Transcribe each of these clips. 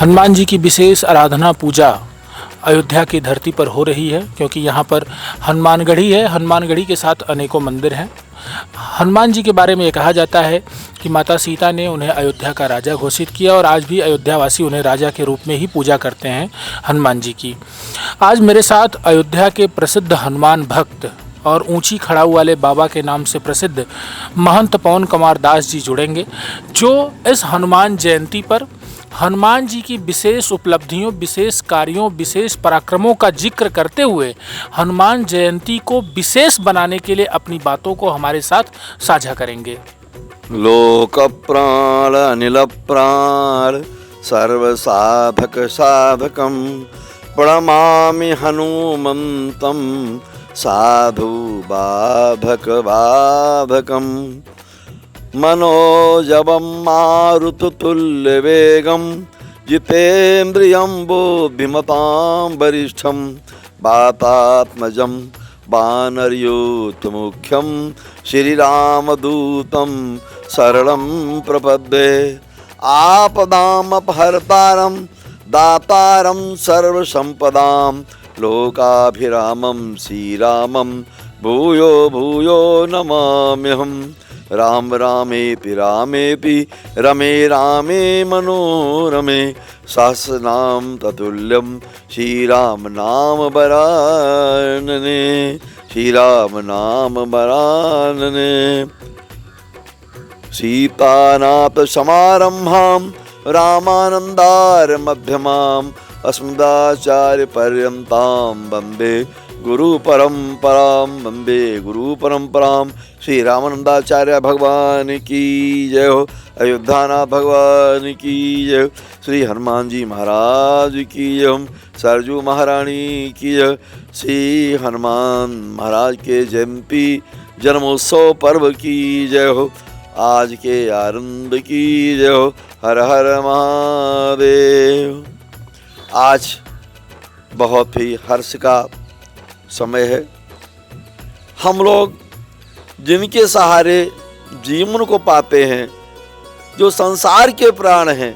हनुमान जी की विशेष आराधना पूजा अयोध्या की धरती पर हो रही है, क्योंकि यहाँ पर हनुमानगढ़ी है। हनुमानगढ़ी के साथ अनेकों मंदिर हैं। हनुमान जी के बारे में ये कहा जाता है कि माता सीता ने उन्हें अयोध्या का राजा घोषित किया और आज भी अयोध्यावासी उन्हें राजा के रूप में ही पूजा करते हैं हनुमान जी की। आज मेरे साथ अयोध्या के प्रसिद्ध हनुमान भक्त और ऊंची खड़ाऊ वाले बाबा के नाम से प्रसिद्ध महंत पवन कुमार दास जी जुड़ेंगे, जो इस हनुमान जयंती पर हनुमान जी की विशेष उपलब्धियों, विशेष कार्यों, विशेष पराक्रमों का जिक्र करते हुए हनुमान जयंती को विशेष बनाने के लिए अपनी बातों को हमारे साथ साझा करेंगे। लोक प्राण अनिल प्राण सर्व साधक साधकम प्रणमामि हनुमंतम साधु बाधक बाधकम मनोजवं मारुततुल्यवेगं जितेन्द्रियं बुद्धिमतां वरिष्ठं वातात्मजं वानरयूथमुख्यं श्रीरामदूतं शरणं प्रपद्ये। आपदामपहर्तारं दातारं सर्वसम्पदां लोकाभिरामं श्रीरामं भूयो भूयो नमाम्यहम्। राम रामेपि रामेपि रमे रामे मनोरमे सहस्रनाम ततुल्यं श्रीराम नाम वरानने श्रीराम नाम वरानने। सीतानाथ समारंभां रामानंदार मध्यमाम् अस्मदाचार्य पर्यन्तां वन्दे गुरु परंपराम वंदे गुरु परंपराम। श्री रामानंदाचार्य भगवान की जय हो। अयोध्यानाथ भगवान की जय हो। श्री हनुमान जी महाराज की जय हो। सरजू महारानी की जय। श्री हनुमान महाराज के जयंती जन्मोत्सव पर्व की जय हो। आज के आनंद की जय हो। हर हर महादेव। आज बहुत ही हर्ष का समय है। हम लोग जिनके सहारे जीवन को पाते हैं, जो संसार के प्राण हैं,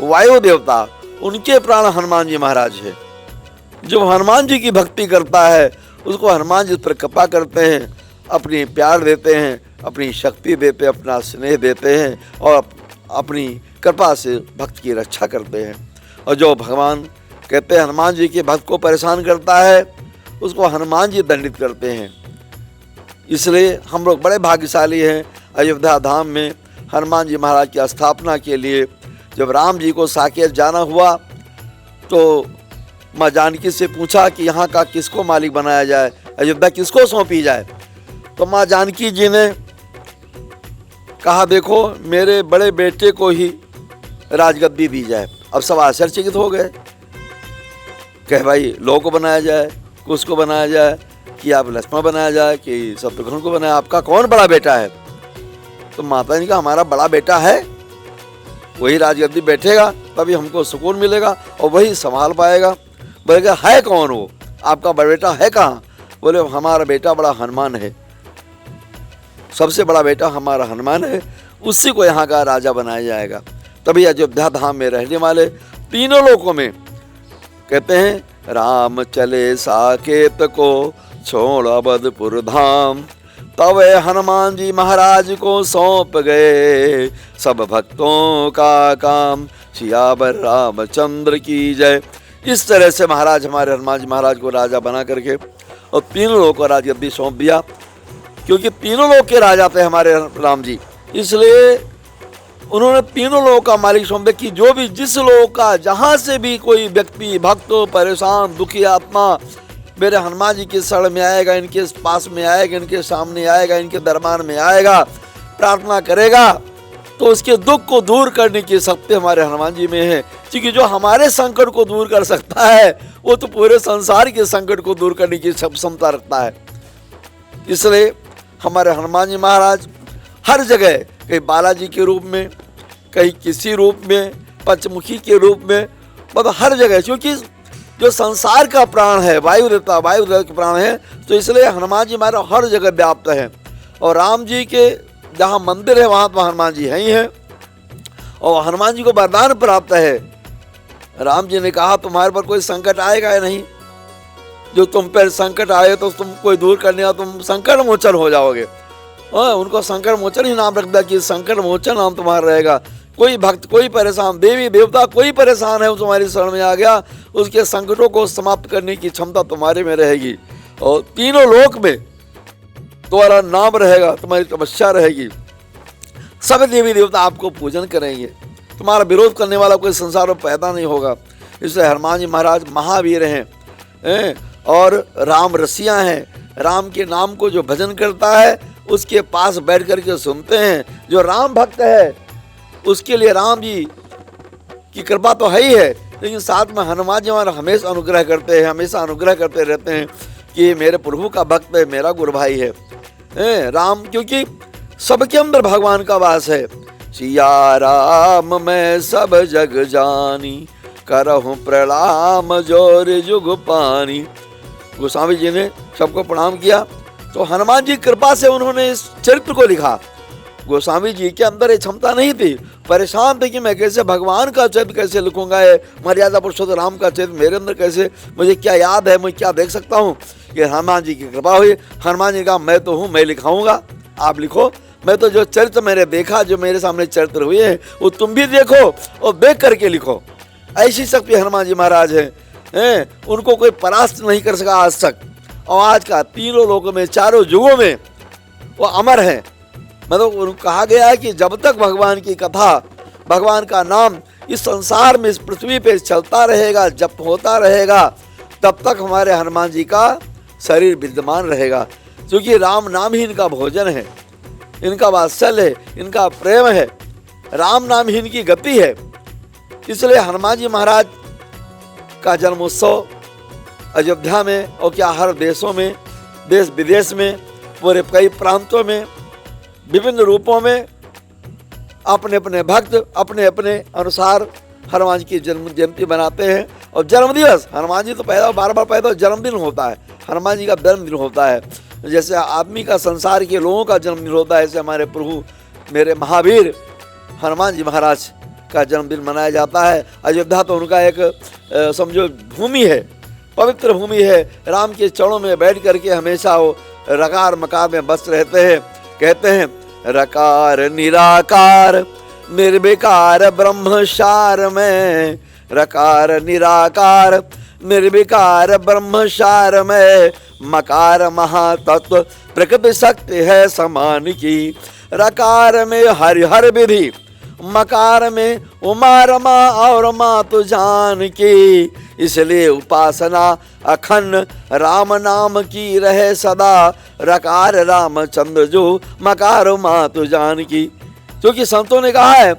वायु देवता, उनके प्राण हनुमान जी महाराज है। जो हनुमान जी की भक्ति करता है उसको हनुमान जी पर कृपा करते हैं, अपनी प्यार देते हैं, अपनी शक्ति देते हैं, अपना स्नेह देते हैं और अपनी कृपा से भक्त की रक्षा करते हैं। और जो भगवान कहते हैं हनुमान जी के भक्त को परेशान करता है उसको हनुमान जी दंडित करते हैं। इसलिए हम लोग बड़े भाग्यशाली हैं। अयोध्या धाम में हनुमान जी महाराज की स्थापना के लिए जब राम जी को साकेत जाना हुआ तो माँ जानकी से पूछा कि यहाँ का किसको मालिक बनाया जाए, अयोध्या किसको सौंपी जाए। तो माँ जानकी जी ने कहा देखो मेरे बड़े बेटे को ही राजगद्दी दी जाए। अब सब आश्चर्यचकित हो गए, कहे भाई लौ को बनाया जाए, किसको बनाया जाए, कि आप लक्ष्मण बनाया जाए कि शत्रुघ्न को बनाया, आपका कौन बड़ा बेटा है। तो माता ने कहा हमारा बड़ा बेटा है, वही राजगद्दी बैठेगा तभी हमको सुकून मिलेगा और वही संभाल पाएगा। बोले है कौन वो, आपका बड़ा बेटा है कहाँ। बोले हमारा बेटा बड़ा हनुमान है, सबसे बड़ा बेटा हमारा हनुमान है, उसी को यहाँ का राजा बनाया जाएगा। तभी अयोध्या धाम में रहने वाले तीनों लोगों में कहते हैं राम चले साकेत को छोड़ अवधपुर धाम, तब हनुमान जी महाराज को सौंप गए सब भक्तों का काम। सियावर रामचंद्र की जय। इस तरह से महाराज हमारे हनुमान जी महाराज को राजा बना करके और तीनों लोगों को राजगद्दी सौंप दिया, क्योंकि तीनों लोग के राजा थे हमारे राम जी। इसलिए उन्होंने तीनों लोगों का मालिक सौंप दिया कि जो भी जिस लोग का जहाँ से भी कोई व्यक्ति भक्त परेशान दुखी आत्मा मेरे हनुमान जी के शरण में आएगा, इनके पास में आएगा, इनके सामने आएगा, इनके दरबार में आएगा, प्रार्थना करेगा तो उसके दुख को दूर करने की शक्ति हमारे हनुमान जी में है। क्योंकि जो हमारे संकट को दूर कर सकता है वो तो पूरे संसार के संकट को दूर करने की क्षमता रखता है। इसलिए हमारे हनुमान जी महाराज हर जगह, कहीं बालाजी के रूप में, कहीं किसी रूप में, पंचमुखी के रूप में, मतलब हर जगह, क्योंकि जो संसार का प्राण है वायु देवता के प्राण है, तो इसलिए हनुमान जी महाराज हर जगह व्याप्त है। और राम जी के जहाँ मंदिर है वहाँ तो हनुमान जी है ही है। और हनुमान जी को वरदान प्राप्त है राम जी ने कहा तुम्हारे पर कोई संकट आएगा या नहीं? जो तुम पर संकट आए तो तुम कोई दूर करने आओ, तुम संकट मोचन हो जाओगे। उनको संकट मोचन ही नाम रख दिया कि संकट मोचन नाम तुम्हारा रहेगा। कोई भक्त, कोई परेशान, देवी देवता कोई परेशान है वो तुम्हारी शरण में आ गया, उसके संकटों को समाप्त करने की क्षमता तुम्हारे में रहेगी। और तीनों लोक में तुम्हारा नाम रहेगा, तुम्हारी तपस्या रहेगी, सब देवी देवता आपको पूजन करेंगे, तुम्हारा विरोध करने वाला कोई संसार में पैदा नहीं होगा। इसलिए हनुमान जी महाराज महावीर हैं और राम रसिया हैं। राम के नाम को जो भजन करता है उसके पास बैठ करके सुनते हैं। जो राम भक्त है उसके लिए राम जी की कृपा तो है ही है, लेकिन साथ में हनुमान जी हमारा हमेशा अनुग्रह करते हैं, हमेशा अनुग्रह करते रहते हैं कि मेरे प्रभु का भक्त है, मेरा गुरु भाई है राम, क्योंकि सबके अंदर भगवान का वास है। सिया राम मैं सब जग जानी, करहूँ प्रणाम जोर जुग पानी। गोस्वामी जी ने सबको प्रणाम किया तो हनुमान जी कृपा से उन्होंने इस चरित्र को लिखा। गोस्वामी जी के अंदर ये क्षमता नहीं थी, परेशान थे कि मैं कैसे भगवान का चरित्र कैसे लिखूंगा, ये मर्यादा पुरुषोत्तम राम का चरित्र मेरे अंदर कैसे, मुझे क्या याद है, मैं क्या देख सकता हूँ। ये हनुमान जी की कृपा हुई। हनुमान जी कहा मैं तो हूँ, मैं लिखाऊंगा, आप लिखो। मैं तो जो चरित्र मैंने देखा, जो मेरे सामने चरित्र हुए हैं वो तुम भी देखो और देख करके लिखो। ऐसी शक्ति हनुमान जी महाराज हैं, उनको कोई परास्त नहीं कर सका आज तक। और आज का तीनों लोगों में, चारों युगों में वो अमर है। मतलब कहा गया है कि जब तक भगवान की कथा, भगवान का नाम इस संसार में, इस पृथ्वी पे चलता रहेगा, जप होता रहेगा, तब तक हमारे हनुमान जी का शरीर विद्यमान रहेगा। क्योंकि राम नाम ही इनका भोजन है, इनका वात्सल्य है, इनका प्रेम है, राम नाम ही इनकी गति है। इसलिए हनुमान जी महाराज का जन्मोत्सव अयोध्या में और क्या हर देशों में, देश विदेश में, पूरे कई प्रांतों में, विभिन्न रूपों में अपने अपने भक्त अपने अपने अनुसार हनुमान जी की जन्म जयंती बनाते हैं। और जन्मदिवस, हनुमान जी तो पैदा बार बार पैदा, जन्मदिन होता है, हनुमान जी का जन्मदिन होता है। जैसे आदमी का, संसार के लोगों का जन्मदिन होता है, ऐसे हमारे प्रभु मेरे महावीर हनुमान जी महाराज का जन्मदिन मनाया जाता है। अयोध्या तो उनका एक समझो भूमि है, पवित्र भूमि है। राम के चरणों में बैठ करके हमेशा वो रकार मकार में बस रहते हैं। कहते हैं रकार निराकार निर्विकार ब्रह्मचार में, रकार निराकार निर्विकार ब्रह्मचार में, मकार महातत्व प्रकृति शक्ति है समान की। रकार में हरिहर विधि, मकार में उमा रमा और मातु जान की। इसलिए उपासना अखंड राम नाम की रहे सदा, रकार रामचंद्र जो मकार मातु जान की। क्योंकि संतों ने कहा है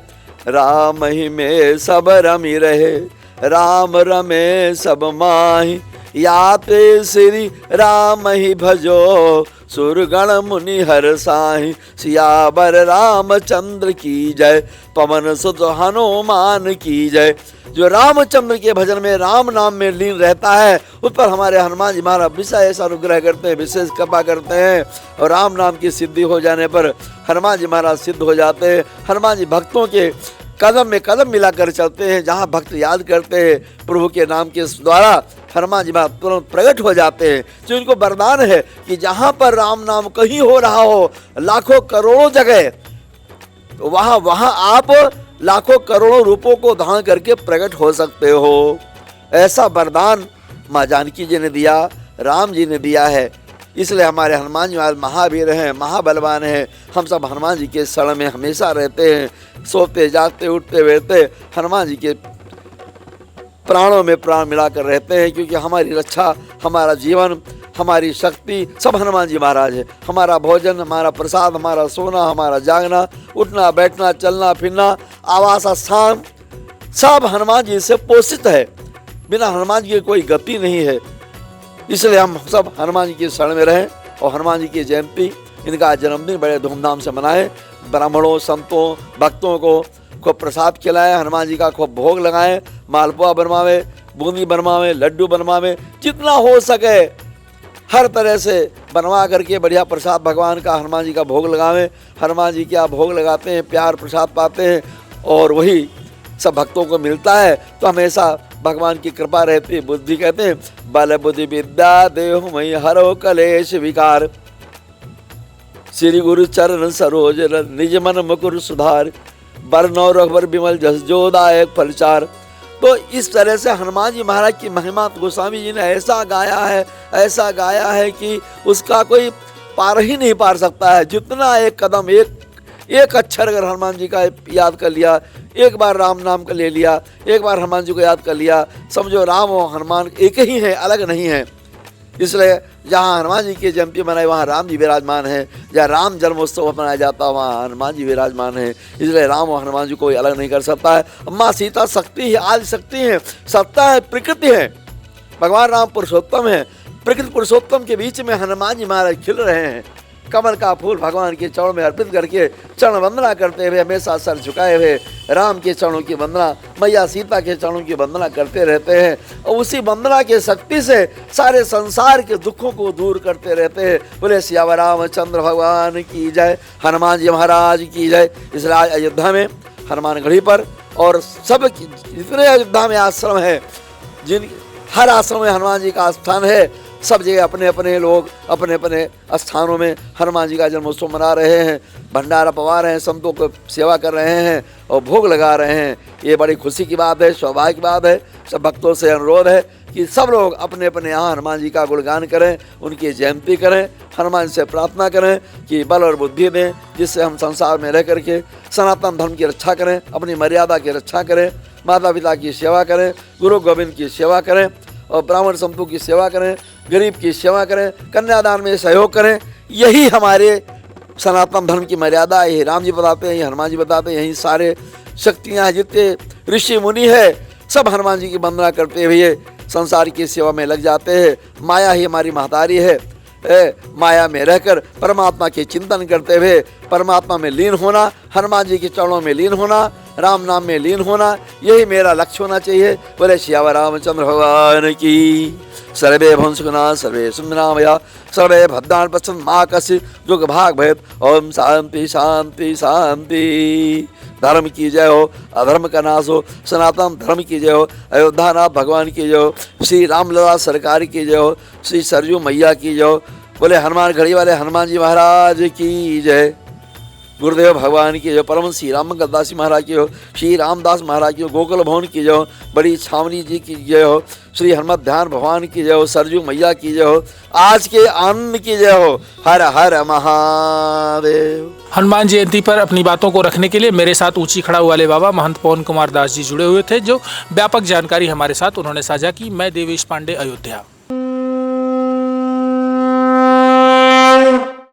राम ही में सब रमी रहे, राम रमे सब माही, याते श्री राम ही भजो, सुरगण मुनि हर साही। सियावर रामचंद्र की जय, पवन सुत हनुमान की जय। जो रामचंद्र के भजन में, राम नाम में लीन रहता है, उस पर हमारे हनुमान जी महाराज विशेष अनुग्रह करते हैं, विशेष कृपा करते हैं। और राम नाम की सिद्धि हो जाने पर हनुमान जी महाराज सिद्ध हो जाते हैं। हनुमान जी भक्तों के कदम में कदम मिलाकर चलते हैं। जहाँ भक्त याद करते हैं प्रभु के नाम के द्वारा, हनुमान जी महाराज तुरंत प्रकट हो जाते हैं। जो इनको वरदान है कि जहाँ पर राम नाम कहीं हो रहा हो, लाखों करोड़ों जगह, तो वहाँ आप लाखों करोड़ों रूपों को धारण करके प्रकट हो सकते हो। ऐसा वरदान माँ जानकी जी ने दिया, राम जी ने दिया है। इसलिए हमारे हनुमान जी महावीर हैं, महाबलवान हैं। हम सब हनुमान जी के शरण में हमेशा रहते हैं, सोते जागते उठते बैठते हनुमान जी के प्राणों में प्राण मिलाकर रहते हैं। क्योंकि हमारी रक्षा, हमारा जीवन, हमारी शक्ति सब हनुमान जी महाराज है। हमारा भोजन, हमारा प्रसाद, हमारा सोना, हमारा जागना, उठना बैठना, चलना फिरना, आवास स्थान सब हनुमान जी से पोषित है। बिना हनुमान जी की कोई गति नहीं है। इसलिए हम सब हनुमान जी की शरण में रहें और हनुमान जी की जयंती, इनका जन्मदिन बड़े धूमधाम से मनाएं। ब्राह्मणों, संतों, भक्तों को खूब प्रसाद खिलाएं, हनुमान जी का खूब भोग लगाएं, मालपुआ बनवावे, बूंदी बनवावे, लड्डू बनवावे, जितना हो सके हर तरह से बनवा करके बढ़िया प्रसाद भगवान का, हनुमान जी का भोग लगावें। हनुमान जी के आप भोग लगाते हैं, प्यार प्रसाद पाते हैं और वही सब भक्तों को मिलता है तो हमेशा भगवान की कृपा रहती है। बुद्धि कहते हैं बल बुद्धि विद्या देहु मई हरो कलेश विकार, श्री गुरु चरण सरोज रज निज मन मुकुर सुधार, बरनौ रघुबर विमल जस जोदायक प्रचार। तो इस तरह से हनुमान जी महाराज की महिमा गोस्वामी जी ने ऐसा गाया है कि उसका कोई पार ही नहीं पार सकता है। जितना एक कदम एक अक्षर अगर हनुमान जी का याद कर लिया, एक बार राम नाम का ले लिया, एक बार हनुमान जी को याद कर लिया, समझो राम और हनुमान एक ही है, अलग नहीं है। इसलिए जहाँ हनुमान जी की जयंती मनाई वहाँ राम जी विराजमान है, जहाँ राम जन्मोत्सव मनाया जाता है वहाँ हनुमान जी विराजमान है। इसलिए राम और हनुमान जी कोई अलग नहीं कर सकता है। माँ सीता शक्ति है, आदि शक्ति है, सत्ता है, प्रकृति है। भगवान राम पुरुषोत्तम है, प्रकृति पुरुषोत्तम के बीच में हनुमान जी महाराज खिल रहे हैं। कमल का फूल भगवान के चरणों में अर्पित करके चरण वंदना करते हुए, हमेशा सर झुकाए हुए राम के चरणों की वंदना, मैया सीता के चरणों की वंदना करते रहते हैं। और उसी वंदना की शक्ति से सारे संसार के दुखों को दूर करते रहते हैं। बोले सियावर रामचंद्र भगवान की जय, हनुमान जी महाराज की जय। इसलिए आज अयोध्या में हनुमानगढ़ी पर और सब जितने अयोध्या में आश्रम है, जिन हर आश्रम में हनुमान जी का स्थान है, सब जगह अपने अपने लोग अपने अपने स्थानों में हनुमान जी का जन्मोत्सव मना रहे हैं, भंडारा पवा रहे हैं, संतों को सेवा कर रहे हैं और भोग लगा रहे हैं। ये बड़ी खुशी की बात है, सौभाग्य की बात है। सब भक्तों से अनुरोध है कि सब लोग अपने अपने यहाँ हनुमान जी का गुणगान करें, उनकी जयंती करें, हनुमान से प्रार्थना करें कि बल और बुद्धि दें, जिससे हम संसार में रह करके सनातन धर्म की रक्षा करें, अपनी मर्यादा की रक्षा करें, माता पिता की सेवा करें, गुरु गोविंद की सेवा करें और ब्राह्मण संतों की सेवा करें, गरीब की सेवा करें, कन्यादान में सहयोग करें। यही हमारे सनातन धर्म की मर्यादा है। यही राम जी बताते हैं, यही हनुमान जी बताते हैं, यही सारे शक्तियाँ जितने ऋषि मुनि है सब हनुमान जी की वंदना करते हुए संसार की सेवा में लग जाते हैं। माया ही हमारी महतारी है, माया में रहकर परमात्मा के चिंतन करते हुए परमात्मा में लीन होना, हनुमान जी के चरणों में लीन होना, राम नाम में लीन होना, यही मेरा लक्ष्य होना चाहिए। बोले सियावर रामचंद्र भगवान की। सर्वे भवंसुना सर्वे सुंदरामया सर्वे भद्राणि पश्यन्तु मा कश्चित् दुःख भाग् भवेत्। ओम शांति शांति शांति। धर्म की जय हो, अधर्म का नाश हो, सनातन धर्म की जय हो, अयोध्यानाथ भगवान की जय हो, श्री रामलला सरकार की जय हो, श्री सरयू मैया की जय हो। बोले हनुमानगढ़ी वाले हनुमान जी महाराज की जय। गुरुदेव भगवान की जय। परम श्री रामंगल दास महाराज की हो, श्री रामदास महाराज की हो, गोकुल भवन की जय हो, बड़ी छावनी जी की जय हो, श्री हनुमत ध्यान भगवान की जय हो, सरजू मैया की जय हो, आज के आनंद की जय हो। हर हर महादेव। हनुमान जयंती पर अपनी बातों को रखने के लिए मेरे साथ ऊंची खड़ाऊ वाले बाबा महंत पवन कुमार दास जी जुड़े हुए थे, जो व्यापक जानकारी हमारे साथ उन्होंने साझा की। मैं देवेश पांडे, अयोध्या।